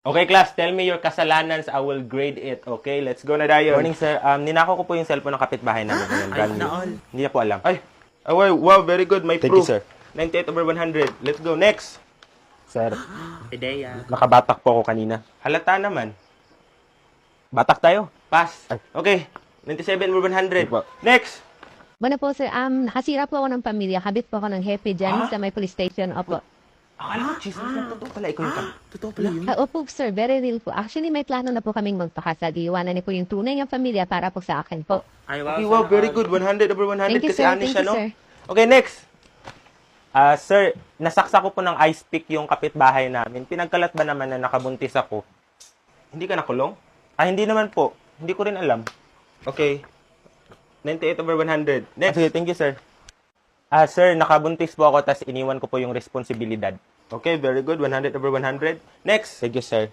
Okay, class, tell me your kasalanan. I will grade it. Okay, let's go na dayon. Morning, sir. Ninako ko po yung cellphone ng kapitbahay namin. Ayan, brand new. Hindi na po alam. Ay, wow, very good. May Thank proof. you, sir. 98/100. Let's go. Next. Sir, Ideya. nakabatak po ako kanina. Halata naman. Batak tayo. Pass. Ay. Okay. 97/100. Hindi po. Next. Bueno po, sir. Nakasira po ako ng pamilya. Kabit po ako ng happy dyan sa may police station. Opo. Akala ko, chismis na totoo pala. Ikaw yung Totoo pala yun. Opo, sir. Very real po. Actually, may plano na po kaming magpakasal. Iiwanan niyo po yung tunay ng pamilya para po sa akin po. Ay, Okay, wow, very good. 100/100 Thank you, kasi sir. honest Thank siya, you, no? sir. Okay, next. Sir, nasaksa ko po ng ice pick yung kapitbahay namin. Pinagkalat ba naman na nakabuntis ako? Hindi ka nakulong? Hindi naman po. Hindi ko rin alam. Okay. 98/100. Next. Sige, thank you, sir. Sir, nakabuntis po ako tas iniwan ko po yung responsibilidad. Okay, very good. 100/100. Next. Thank you, sir.